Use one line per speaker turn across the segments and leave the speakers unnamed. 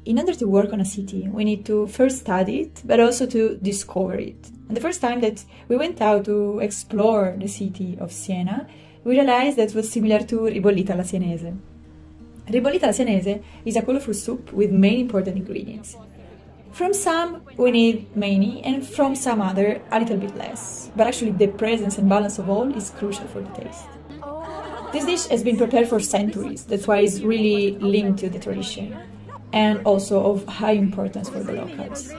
In order to work on a city, we need to first study it, but also to discover it. And the first time that we went out to explore the city of Siena, we realized that it was similar to Ribollita alla Sienese. Ribollita alla Sienese is a colorful soup with many important ingredients. From some, we need many, and from some other, a little bit less. But actually, the presence and balance of all is crucial for the taste. This dish has been prepared for centuries, that's why it's really linked to the tradition, and also of high importance for the locals.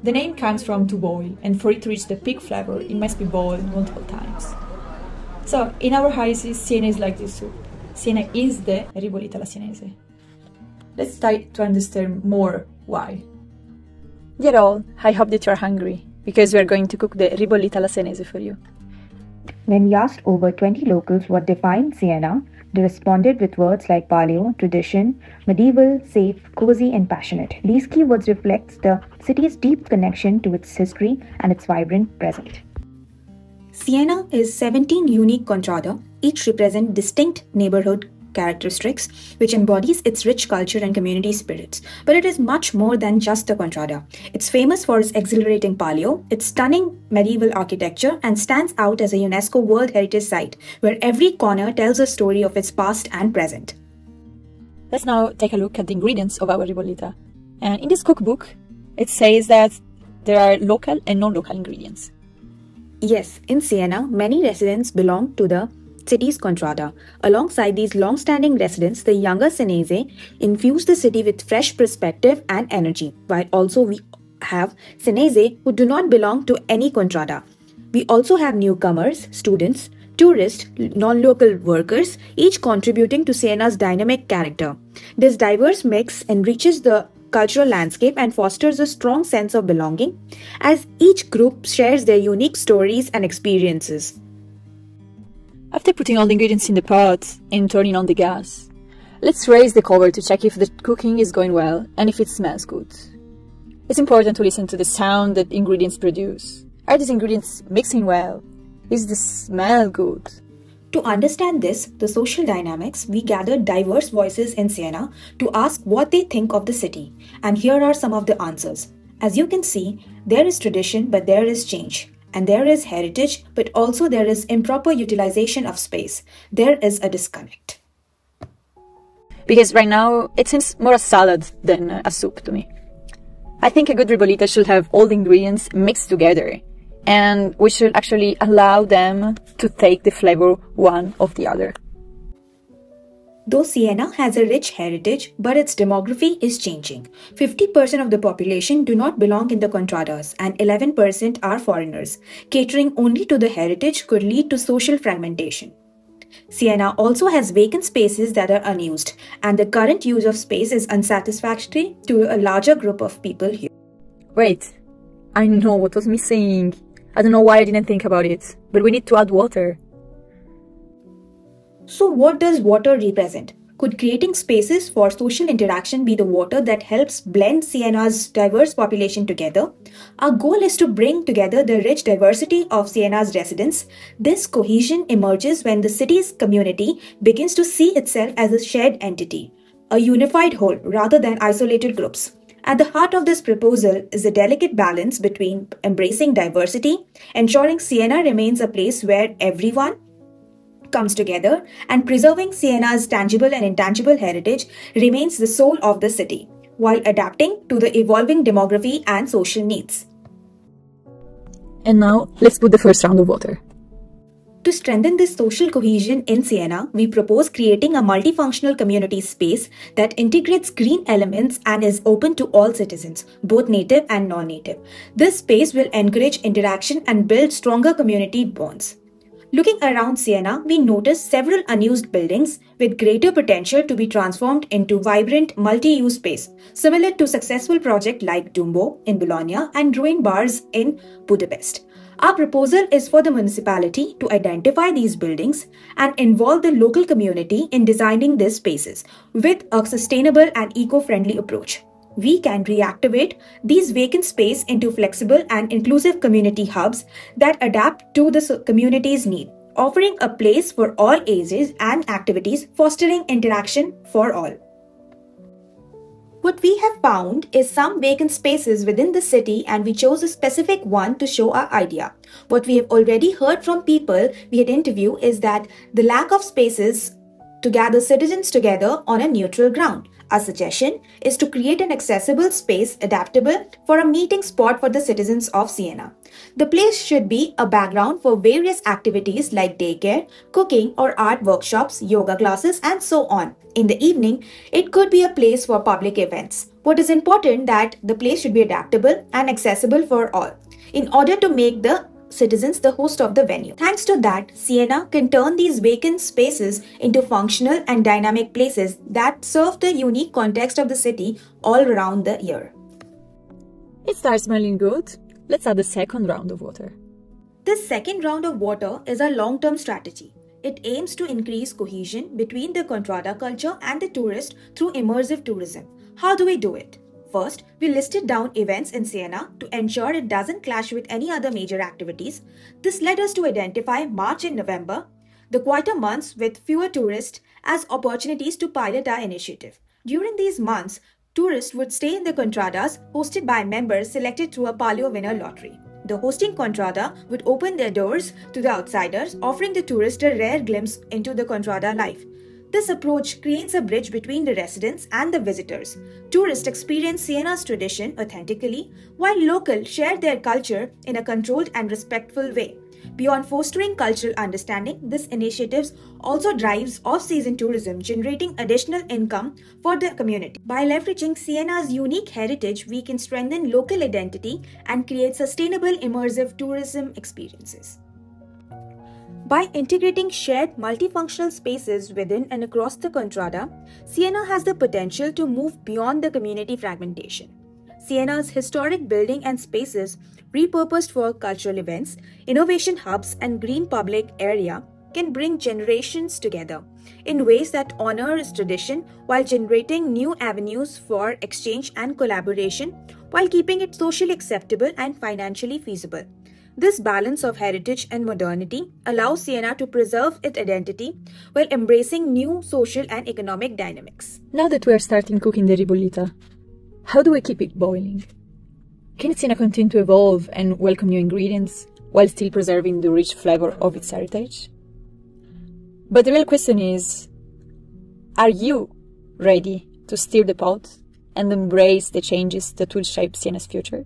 The name comes from to boil, and for it to reach the peak flavor, it must be boiled multiple times. So, in our houses, Siena is like this soup. Siena is the Ribollita alla Sienese. Let's try to understand more why. Dear all, I hope that you are hungry, because we are going to cook the Ribollita alla Sienese for you.
When we asked over 20 locals what defined Siena, they responded with words like paleo, tradition, medieval, safe, cozy, and passionate. These keywords reflect the city's deep connection to its history and its vibrant present.
Siena is 17 unique contrada, each represent distinct neighborhood characteristics which embodies its rich culture and community spirits. But it is much more than just a contrada. It's famous for its exhilarating palio, its stunning medieval architecture, and stands out as a UNESCO World Heritage Site, where every corner tells a story of its past and present.
Let's now take a look at the ingredients of our ribollita. And in this cookbook, it says that there are local and non-local ingredients.
Yes, in Siena, many residents belong to the city's contrada. Alongside these long-standing residents, the younger Sienese infuse the city with fresh perspective and energy, while also we have Sienese who do not belong to any contrada. We also have newcomers, students, tourists, non-local workers, each contributing to Siena's dynamic character. This diverse mix enriches the cultural landscape and fosters a strong sense of belonging, as each group shares their unique stories and experiences.
After putting all the ingredients in the pot and turning on the gas, let's raise the cover to check if the cooking is going well and if it smells good. It's important to listen to the sound that ingredients produce. Are these ingredients mixing well? Is the smell good?
To understand this, the social dynamics, we gathered diverse voices in Siena to ask what they think of the city. And here are some of the answers. As you can see, there is tradition, but there is change. And there is heritage, but also there is improper utilization of space. There is a disconnect.
Because right now, it seems more a salad than a soup to me. I think a good ribollita should have all the ingredients mixed together. And we should actually allow them to take the flavor one of the other.
Though Siena has a rich heritage, but its demography is changing. 50% of the population do not belong in the contradas and 11% are foreigners. Catering only to the heritage could lead to social fragmentation. Siena also has vacant spaces that are unused, and the current use of space is unsatisfactory to a larger group of people here.
Wait, I know what was missing. I don't know why I didn't think about it, but we need to add water.
So what does water represent? Could creating spaces for social interaction be the water that helps blend Siena's diverse population together? Our goal is to bring together the rich diversity of Siena's residents. This cohesion emerges when the city's community begins to see itself as a shared entity, a unified whole rather than isolated groups. At the heart of this proposal is a delicate balance between embracing diversity, ensuring Siena remains a place where everyone comes together, and preserving Siena's tangible and intangible heritage remains the soul of the city, while adapting to the evolving demography and social needs.
And now, let's put the first round of water.
To strengthen this social cohesion in Siena, we propose creating a multifunctional community space that integrates green elements and is open to all citizens, both native and non-native. This space will encourage interaction and build stronger community bonds. Looking around Siena, we notice several unused buildings with greater potential to be transformed into vibrant multi-use space, similar to successful projects like Dumbo in Bologna and ruined bars in Budapest. Our proposal is for the municipality to identify these buildings and involve the local community in designing these spaces with a sustainable and eco-friendly approach. We can reactivate these vacant space into flexible and inclusive community hubs that adapt to the community's need, offering a place for all ages and activities, fostering interaction for all. What we have found is some vacant spaces within the city, and we chose a specific one to show our idea. What we have already heard from people we had interviewed is that the lack of spaces to gather citizens together on a neutral ground. Our suggestion is to create an accessible space adaptable for a meeting spot for the citizens of Siena. The place should be a background for various activities like daycare, cooking or art workshops, yoga classes, and so on. In the evening, it could be a place for public events. What is important that the place should be adaptable and accessible for all, in order to make the citizens the host of the venue. Thanks to that, Siena can turn these vacant spaces into functional and dynamic places that serve the unique context of the city all around the year.
It starts smelling good. Let's add the second round of water.
This second round of water is a long-term strategy. It aims to increase cohesion between the Contrada culture and the tourist through immersive tourism. How do we do it? First, we listed down events in Siena to ensure it doesn't clash with any other major activities. This led us to identify March and November, the quieter months with fewer tourists, as opportunities to pilot our initiative. During these months, tourists would stay in the contradas hosted by members selected through a Palio winner lottery. The hosting contrada would open their doors to the outsiders, offering the tourist a rare glimpse into the contrada life. This approach creates a bridge between the residents and the visitors. Tourists experience Siena's tradition authentically, while locals share their culture in a controlled and respectful way. Beyond fostering cultural understanding, this initiative also drives off-season tourism, generating additional income for the community. By leveraging Siena's unique heritage, we can strengthen local identity and create sustainable immersive tourism experiences. By integrating shared multifunctional spaces within and across the Contrada, Siena has the potential to move beyond the community fragmentation. Siena's historic building and spaces, repurposed for cultural events, innovation hubs, and green public area, can bring generations together in ways that honor its tradition while generating new avenues for exchange and collaboration, while keeping it socially acceptable and financially feasible. This balance of heritage and modernity allows Siena to preserve its identity while embracing new social and economic dynamics.
Now that we are starting cooking the ribollita, how do we keep it boiling? Can Siena continue to evolve and welcome new ingredients while still preserving the rich flavor of its heritage? But the real question is, are you ready to steer the pot and embrace the changes that will shape Siena's future?